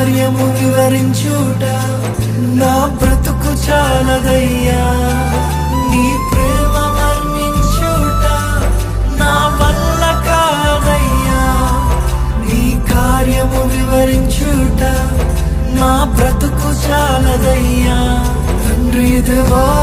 కార్యము వివరించుట నా బ్రతుకు చాలదయ్యా. నీ ప్రేమ వర్ణించుట నా వల్ల కాదయ్యా. నీ కార్యము వివరించుట నా బ్రతుకు చాలదయ్యా. తండ్రి దేవా